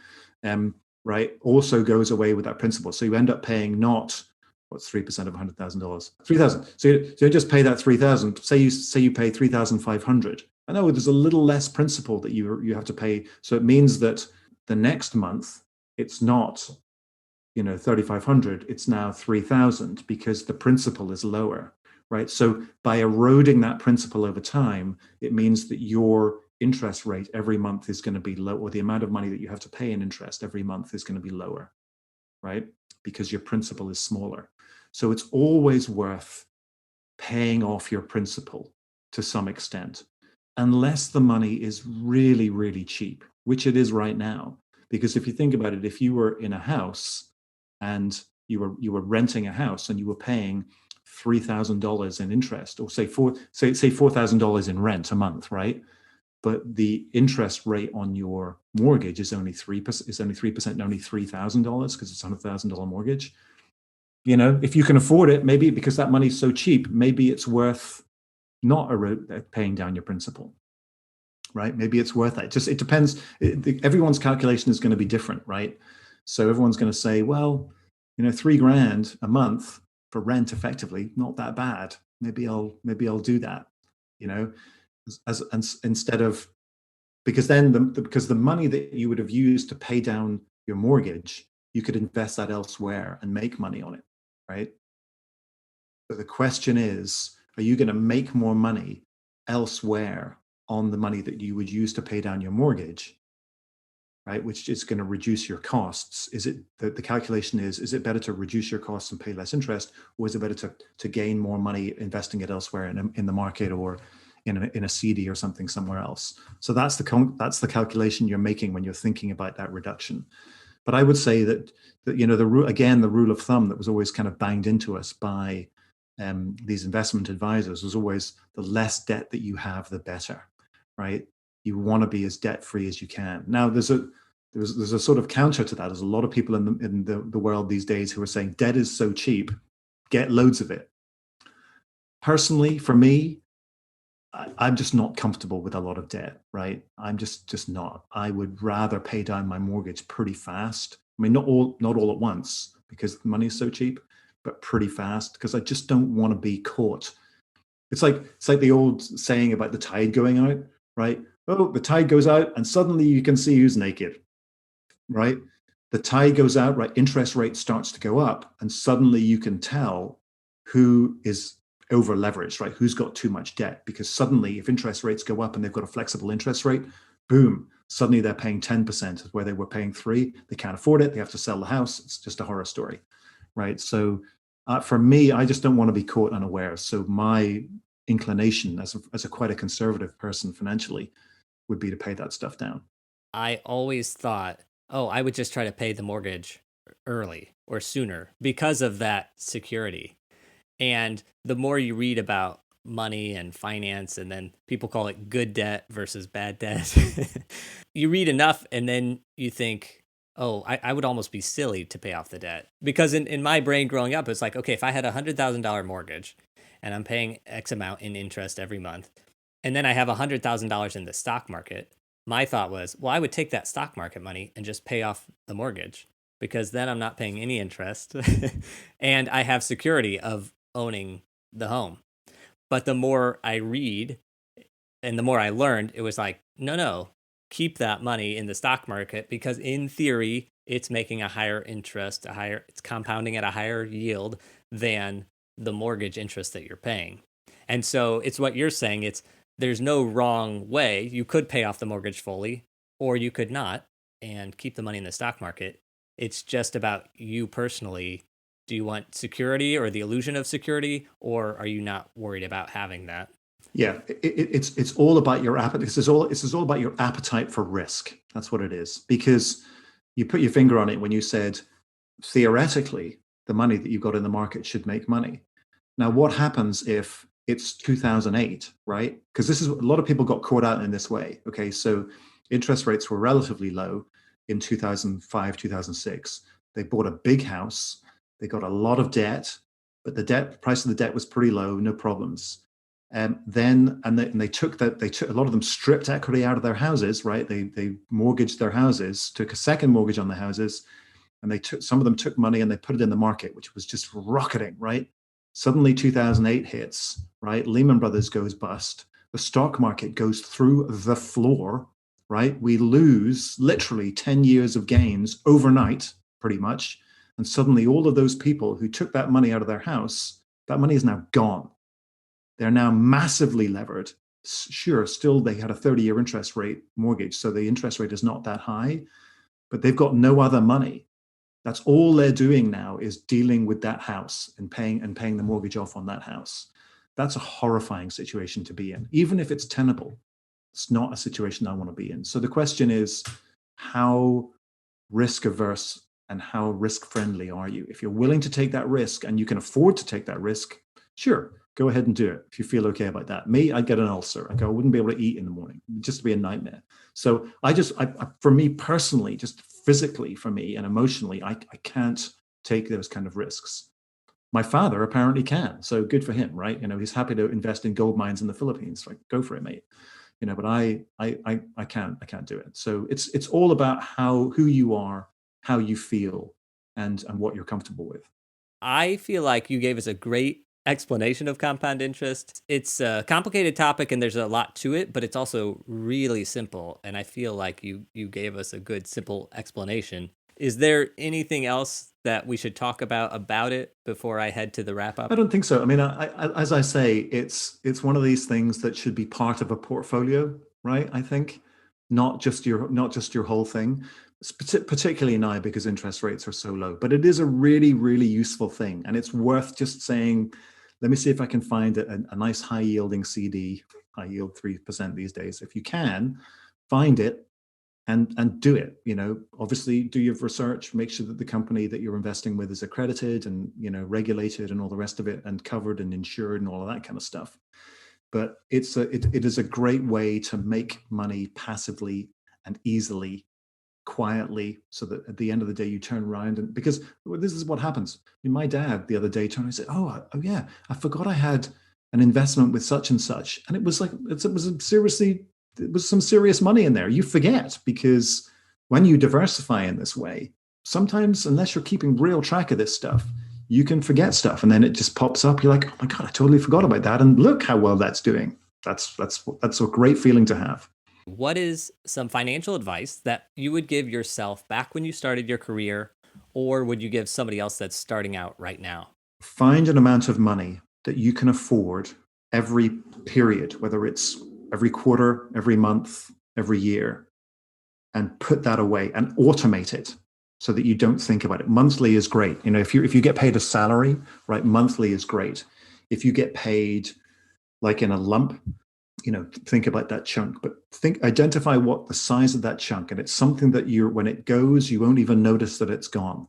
right, also goes away with that principal. So you end up paying not what's 3% of $100,000, 3,000. So you just pay that 3,000. Say you pay 3,500. I know there's a little less principal that you have to pay. So it means that the next month it's not 3,500. It's now 3,000 because the principal is lower. Right. So by eroding that principal over time, it means that your interest rate every month is going to be low, or the amount of money that you have to pay in interest every month is going to be lower, right? Because your principal is smaller. So it's always worth paying off your principal to some extent, unless the money is really, really cheap, which it is right now. Because if you think about it, if you were in a house and you were renting a house and you were paying $3,000 in interest, or say $4,000 in rent a month, right? But the interest rate on your mortgage is only 3%, is only 3%, only $3,000 because it's a $100,000 mortgage. If you can afford it, maybe because that money's so cheap, maybe it's worth not paying down your principal, right? Maybe it's worth it. It depends. Everyone's calculation is going to be different, right? So everyone's going to say, well, $3,000 a month for rent, effectively, not that bad. Maybe I'll do that, instead of, because then because the money that you would have used to pay down your mortgage, you could invest that elsewhere and make money on it, right? But the question is, are you going to make more money elsewhere on the money that you would use to pay down your mortgage, right? Which is going to reduce your costs. Is it the calculation is it better to reduce your costs and pay less interest, or is it better to gain more money investing it elsewhere in the market, or in a CD or something somewhere else? So that's the calculation you're making when you're thinking about that reduction. But I would say that the rule of thumb that was always kind of banged into us by these investment advisors was always, the less debt that you have, the better, right? You want to be as debt free as you can. Now, there's a sort of counter to that. There's a lot of people in the world these days who are saying debt is so cheap, get loads of it. Personally, for me, I'm just not comfortable with a lot of debt, right? I'm just not. I would rather pay down my mortgage pretty fast. I mean, not all at once, because money is so cheap, but pretty fast, because I just don't want to be caught. It's like the old saying about the tide going out, right? Oh, the tide goes out and suddenly you can see who's naked, right? The tide goes out, right? Interest rate starts to go up, and suddenly you can tell who is over leveraged, right? Who's got too much debt? Because suddenly, if interest rates go up and they've got a flexible interest rate, boom, suddenly they're paying 10% where they were paying 3%. They can't afford it. They have to sell the house. It's just a horror story, right? So for me, I just don't want to be caught unaware. So my inclination as a quite a conservative person financially would be to pay that stuff down. I always thought, I would just try to pay the mortgage early or sooner because of that security. And the more you read about money and finance, and then people call it good debt versus bad debt, you read enough and then you think, I would almost be silly to pay off the debt. Because in my brain growing up, it's like, okay, if I had $100,000 mortgage and I'm paying X amount in interest every month, and then I have $100,000 in the stock market, my thought was, well, I would take that stock market money and just pay off the mortgage, because then I'm not paying any interest and I have security of owning the home. But the more I read and the more I learned, it was like, no, keep that money in the stock market, because in theory, it's making a higher interest, it's compounding at a higher yield than the mortgage interest that you're paying. And so it's what you're saying. There's no wrong way. You could pay off the mortgage fully, or you could not and keep the money in the stock market. It's just about you personally. Do you want security or the illusion of security, or are you not worried about having that? Yeah, it's all about your appetite. This is all about your appetite for risk. That's what it is. Because you put your finger on it when you said, theoretically, the money that you got in the market should make money. Now, what happens if it's 2008, right? Because this is, a lot of people got caught out in this way. Okay, so interest rates were relatively low in 2005, 2006. They bought a big house. They got a lot of debt, but the price of the debt was pretty low, no problems. They took a lot of them stripped equity out of their houses, right? They mortgaged their houses, took a second mortgage on the houses, and some of them took money and they put it in the market, which was just rocketing, right? Suddenly 2008 hits, right? Lehman Brothers goes bust. The stock market goes through the floor, right? We lose literally 10 years of gains overnight, pretty much. And suddenly all of those people who took that money out of their house, that money is now gone. They're now massively levered. Sure, still they had a 30-year interest rate mortgage, so the interest rate is not that high, but they've got no other money. That's all they're doing now, is dealing with that house and paying the mortgage off on that house. That's a horrifying situation to be in. Even if it's tenable, it's not a situation I want to be in. So the question is, how risk averse and how risk friendly are you? If you're willing to take that risk and you can afford to take that risk, Sure, go ahead and do it if you feel okay about that. Me, I'd get an ulcer. I wouldn't be able to eat in the morning. It'd just be a nightmare. So for me personally, just physically for me and emotionally, I can't take those kind of risks. My father apparently can. So good for him, right? He's happy to invest in gold mines in the Philippines. Like, go for it, mate. But I can't do it. So it's all about who you are, how you feel, and what you're comfortable with. I feel like you gave us a great explanation of compound interest. It's a complicated topic and there's a lot to it, but it's also really simple. And I feel like you gave us a good, simple explanation. Is there anything else that we should talk about it before I head to the wrap up? I don't think so. I mean, as I say, it's one of these things that should be part of a portfolio, right? I think not just your whole thing, particularly now because interest rates are so low. But it is a really, really useful thing, and it's worth just saying, let me see if I can find a nice high yielding CD, high yield 3% these days. If you can find it, and do it. Obviously do your research, make sure that the company that you're investing with is accredited and regulated and all the rest of it, and covered and insured and all of that kind of stuff. But it is a great way to make money passively and easily, quietly, so that at the end of the day you turn around, and because this is what happens. My dad the other day turned and said, oh yeah, I forgot I had an investment with such and such, and it was some serious money in there. You forget, because when you diversify in this way, sometimes, unless you're keeping real track of this stuff, you can forget stuff, and then it just pops up. You're like, oh my God, I totally forgot about that, and look how well that's doing. That's a great feeling to have. What is some financial advice that you would give yourself back when you started your career, or would you give somebody else that's starting out right now? Find an amount of money that you can afford every period, whether it's every quarter, every month, every year, and put that away and automate it so that you don't think about it. Monthly is great. If you get paid a salary, right, monthly is great. If you get paid like in a lump, think about that chunk, but identify what the size of that chunk, and it's something that when it goes, you won't even notice that it's gone.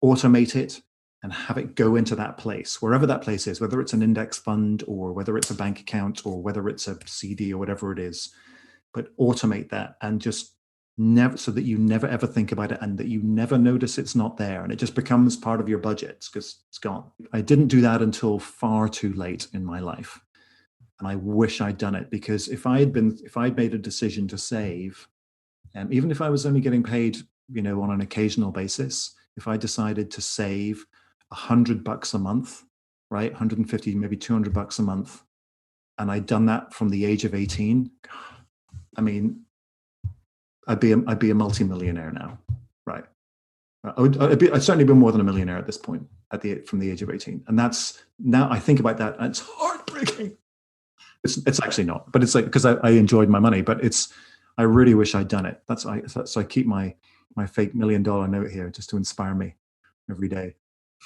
Automate it and have it go into that place, wherever that place is, whether it's an index fund or whether it's a bank account or whether it's a CD or whatever it is. But automate that, and just never, so that you never ever think about it, and that you never notice it's not there, and it just becomes part of your budget because it's gone. I didn't do that until far too late in my life, and I wish I'd done it, because if I'd made a decision to save, even if I was only getting paid, on an occasional basis, if I decided to save $100 a month, right, 150, maybe $200 a month, and I'd done that from the age of 18, I mean, I'd be a multimillionaire now, right? I'd certainly be more than a millionaire at this point from the age of 18, and that's, now I think about that, and it's heartbreaking. It's actually not, but it's like, because I enjoyed my money, but I really wish I'd done it. So I keep my fake $1 million note here just to inspire me every day.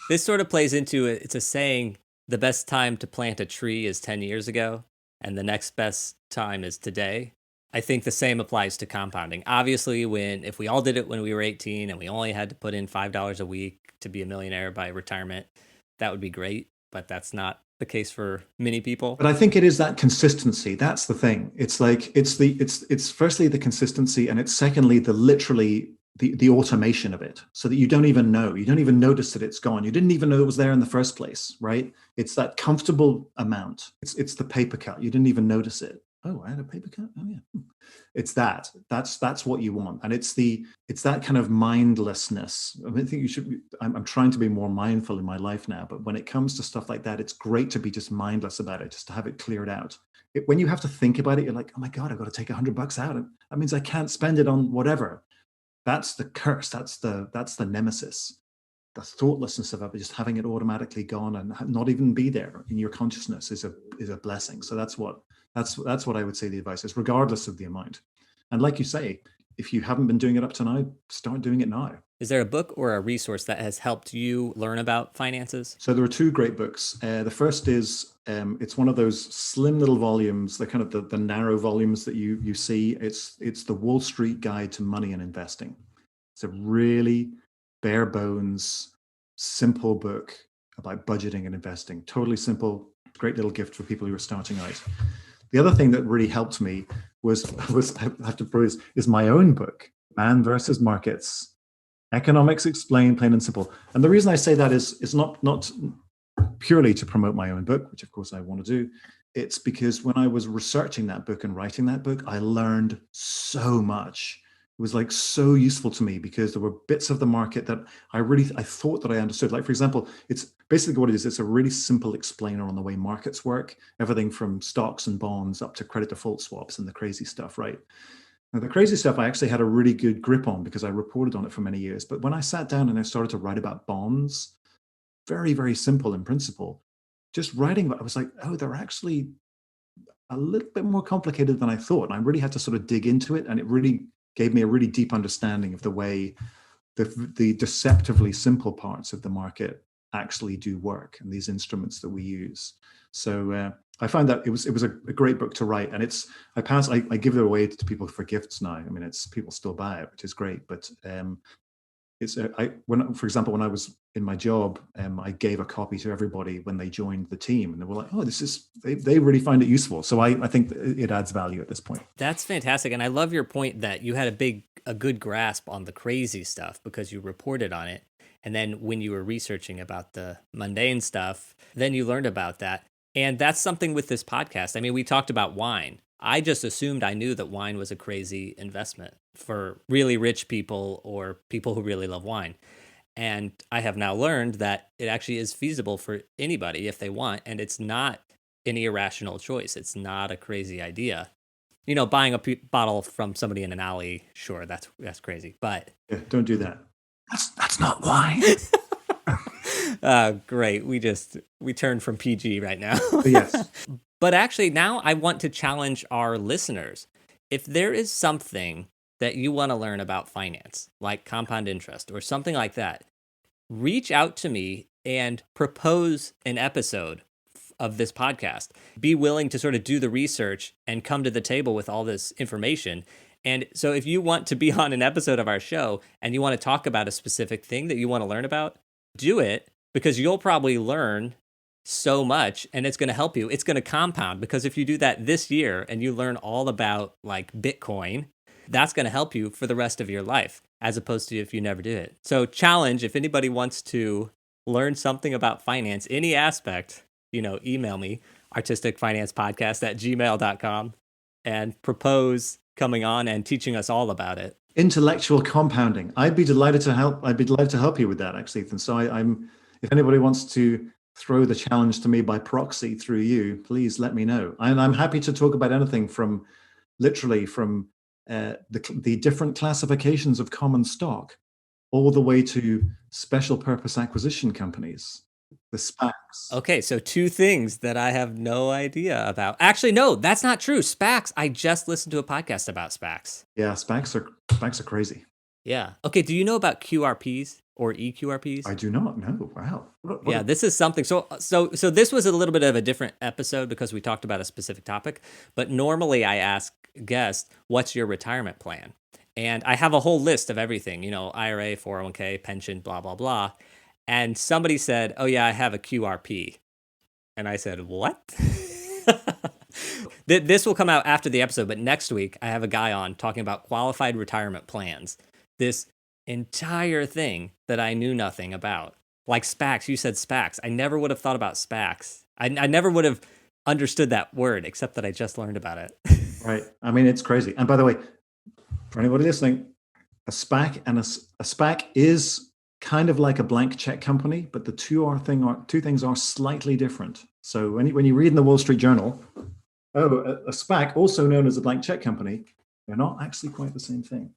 This sort of plays into it. It's a saying, the best time to plant a tree is 10 years ago, and the next best time is today. I think the same applies to compounding. Obviously, if we all did it when we were 18 and we only had to put in $5 a week to be a millionaire by retirement, that would be great, but that's not the case for many people. But I think it is that consistency. That's the thing. It's like, it's firstly the consistency, and it's secondly the automation of it, so that you don't even notice that it's gone. You didn't even know it was there in the first place, right? It's that comfortable amount. It's the paper cut. You didn't even notice it. Oh, I had a paper cut. Oh yeah. It's that's what you want. And it's that kind of mindlessness. I mean, I think I'm trying to be more mindful in my life now, but when it comes to stuff like that, it's great to be just mindless about it, just to have it cleared out. When you have to think about it, you're like, oh my God, I've got to take $100 out. That means I can't spend it on whatever. That's the curse. That's the nemesis. The thoughtlessness of it, just having it automatically gone and not even be there in your consciousness is a blessing. So that's what I would say the advice is, regardless of the amount. And like you say, if you haven't been doing it up to now, start doing it now. Is there a book or a resource that has helped you learn about finances? So there are two great books. The first is, it's one of those slim little volumes, the kind of the narrow volumes that you see. It's the Wall Street Guide to Money and Investing. It's a really bare bones, simple book about budgeting and investing. Totally simple, great little gift for people who are starting out. The other thing that really helped me was I have to praise, is my own book, Man versus Markets, Economics Explained Plain and Simple. And the reason I say that is not purely to promote my own book, which of course I want to do. It's because when I was researching that book and writing that book, I learned so much. It was like so useful to me because there were bits of the market that I thought that I understood. Like, for example, it's basically what it is. It's a really simple explainer on the way markets work, everything from stocks and bonds up to credit default swaps and the crazy stuff, right? Now, the crazy stuff I actually had a really good grip on because I reported on it for many years. But when I sat down and I started to write about bonds, very, very simple in principle, just writing about it, I was like, oh, they're actually a little bit more complicated than I thought. And I really had to sort of dig into it. And it really gave me a really deep understanding of the way the deceptively simple parts of the market actually do work and these instruments that we use. So I found that it was a great book to write, and I give it away to people for gifts now. I mean, it's people still buy it, which is great. But for example, when I was in my job, I gave a copy to everybody when they joined the team, and they were like, "Oh, they really find it useful." So I think it adds value at this point. That's fantastic, and I love your point that you had a good grasp on the crazy stuff because you reported on it, and then when you were researching about the mundane stuff, then you learned about that, and that's something with this podcast. I mean, we talked about wine. I just assumed I knew that wine was a crazy investment for really rich people or people who really love wine. And I have now learned that it actually is feasible for anybody if they want. And it's not an irrational choice. It's not a crazy idea. You know, buying a bottle from somebody in an alley, sure, that's crazy. But yeah, don't do that. That's not wine. Great. We turned from PG right now. Yes. But actually, now I want to challenge our listeners. If there is something that you want to learn about finance, like compound interest or something like that, reach out to me and propose an episode of this podcast. Be willing to sort of do the research and come to the table with all this information. And so if you want to be on an episode of our show and you want to talk about a specific thing that you want to learn about, do it, because you'll probably learn so much and it's going to help you. It's going to compound, because if you do that this year and you learn all about like Bitcoin, that's going to help you for the rest of your life, as opposed to if you never do it. So challenge, if anybody wants to learn something about finance, any aspect, email me, artisticfinancepodcast@gmail.com, and propose coming on and teaching us all about it. Intellectual compounding. I'd be delighted to help. I'd be delighted to help you with that, actually, Ethan. So if anybody wants to throw the challenge to me by proxy through you, please let me know. And I'm happy to talk about anything from the different classifications of common stock all the way to special purpose acquisition companies, the SPACs. Okay, so two things that I have no idea about. Actually, no, that's not true. SPACs. I just listened to a podcast about SPACs. Yeah, SPACs are crazy. Yeah. Okay, do you know about QRPs or EQRPs? I do not know. Wow. Yeah, this is something. So this was a little bit of a different episode because we talked about a specific topic. But normally I ask guests, what's your retirement plan? And I have a whole list of everything, IRA, 401k, pension, blah, blah, blah. And somebody said, oh, yeah, I have a QRP. And I said, what? This will come out after the episode. But next week, I have a guy on talking about qualified retirement plans. This entire thing that I knew nothing about. Like SPACs, you said SPACs. I never would have thought about SPACs. I never would have understood that word, except that I just learned about it. Right. I mean, it's crazy. And by the way, for anybody listening, a SPAC and a SPAC is kind of like a blank check company, but the two things are slightly different. So when you read in the Wall Street Journal, a SPAC, also known as a blank check company, they're not actually quite the same thing.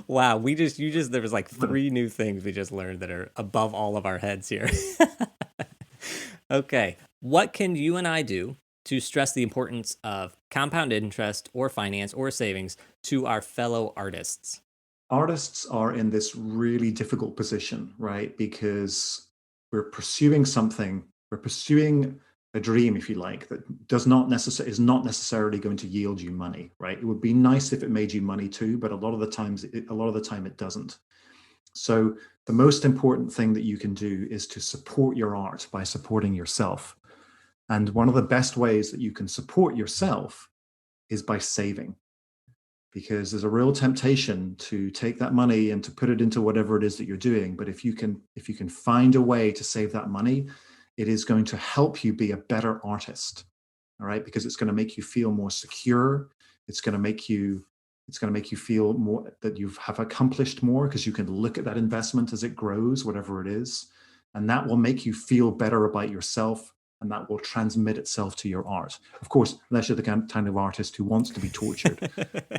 Wow, there was like 3 new things we just learned that are above all of our heads here. Okay, what can you and I do to stress the importance of compound interest or finance or savings to our fellow artists? Artists are in this really difficult position, right? Because we're pursuing a dream, if you like, that is not necessarily going to yield you money, right? It would be nice if it made you money too, but a lot of the time it doesn't. So the most important thing that you can do is to support your art by supporting yourself. And one of the best ways that you can support yourself is by saving, because there's a real temptation to take that money and to put it into whatever it is that you're doing. But if you can find a way to save that money, it is going to help you be a better artist. All right, because it's going to make you feel more secure. It's going to make you feel more that you have accomplished more, because you can look at that investment as it grows, whatever it is, and that will make you feel better about yourself, and that will transmit itself to your art. Of course, unless you're the kind of artist who wants to be tortured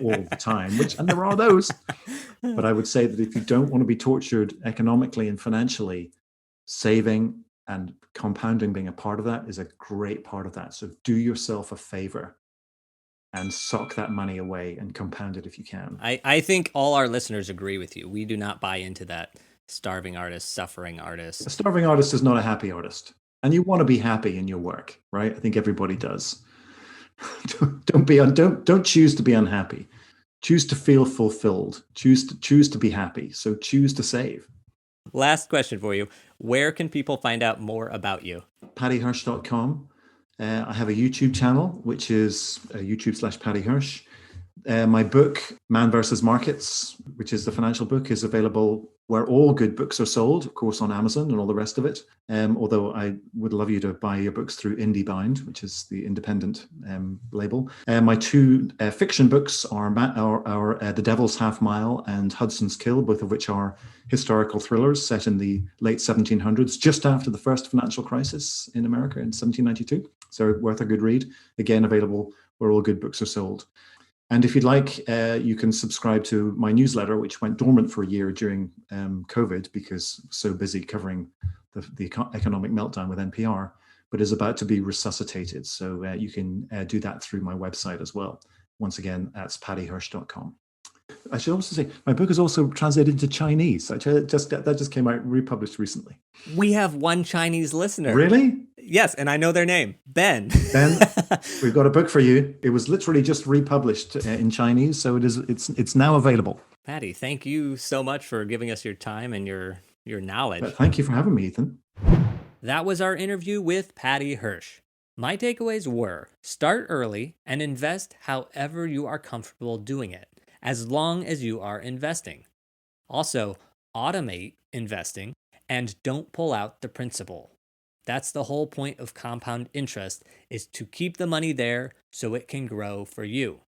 all the time, and there are those. But I would say that if you don't want to be tortured economically and financially, saving and compounding being a part of that is a great part of that. So do yourself a favor and sock that money away and compound it if you can. I think all our listeners agree with you. We do not buy into that starving artist, suffering artist. A starving artist is not a happy artist. And you want to be happy in your work, right? I think everybody does. Don't choose to be unhappy. Choose to feel fulfilled. Choose to be happy. So choose to save. Last question for you. Where can people find out more about you? PaddyHirsch.com. I have a YouTube channel, which is YouTube/Paddy Hirsch. My book, Man vs. Markets, which is the financial book, is available where all good books are sold, of course, on Amazon and all the rest of it. Although I would love you to buy your books through IndieBind, which is the independent label. My two fiction books are The Devil's Half Mile and Hudson's Kill, both of which are historical thrillers set in the late 1700s, just after the first financial crisis in America in 1792. So worth a good read. Again, available where all good books are sold. And if you'd like, you can subscribe to my newsletter, which went dormant for a year during COVID because so busy covering the economic meltdown with NPR, but is about to be resuscitated. So you can do that through my website as well. Once again, that's paddyhirsch.com. I should also say my book is also translated into Chinese. That just came out, republished recently. We have one Chinese listener. Really? Yes, and I know their name, Ben. Ben, we've got a book for you. It was literally just republished in Chinese, so it's now available. Paddy, thank you so much for giving us your time and your knowledge. But thank you for having me, Ethan. That was our interview with Paddy Hirsch. My takeaways were: start early and invest however you are comfortable doing it, as long as you are investing. Also, automate investing and don't pull out the principal. That's the whole point of compound interest, is to keep the money there so it can grow for you.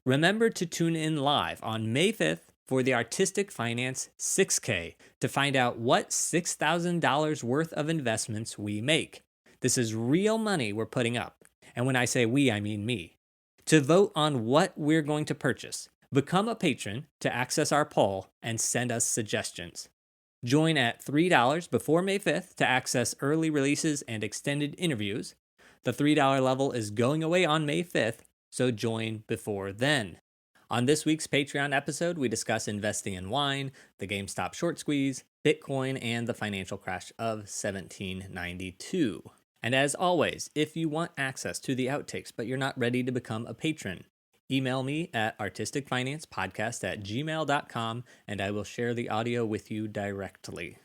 Remember to tune in live on May 5th for the Artistic Finance 6K to find out what $6,000 worth of investments we make. This is real money we're putting up. And when I say we, I mean me. To vote on what we're going to purchase, become a patron to access our poll and send us suggestions. Join at $3 before May 5th to access early releases and extended interviews. The $3 level is going away on May 5th, so join before then. On this week's Patreon episode, we discuss investing in wine, the GameStop short squeeze, Bitcoin, and the financial crash of 1792. And as always, if you want access to the outtakes but you're not ready to become a patron, email me at artisticfinancepodcast@gmail.com and I will share the audio with you directly.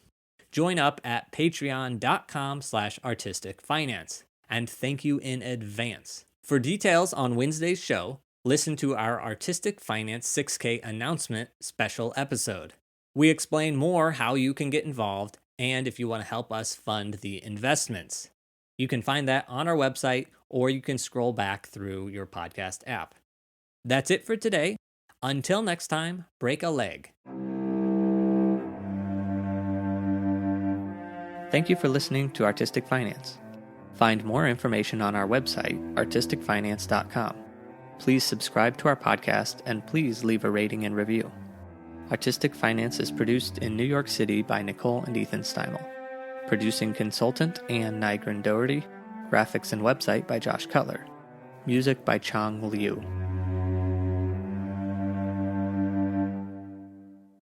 Join up at patreon.com/artisticfinance. And thank you in advance. For details on Wednesday's show, listen to our Artistic Finance 6K announcement special episode. We explain more how you can get involved and if you want to help us fund the investments. You can find that on our website, or you can scroll back through your podcast app. That's it for today. Until next time, break a leg. Thank you for listening to Artistic Finance. Find more information on our website, artisticfinance.com. Please subscribe to our podcast and please leave a rating and review. Artistic Finance is produced in New York City by Nicole and Ethan Steimel. Producing consultant Ann Nygren Doherty. Graphics and website by Josh Cutler. Music by Chang Liu.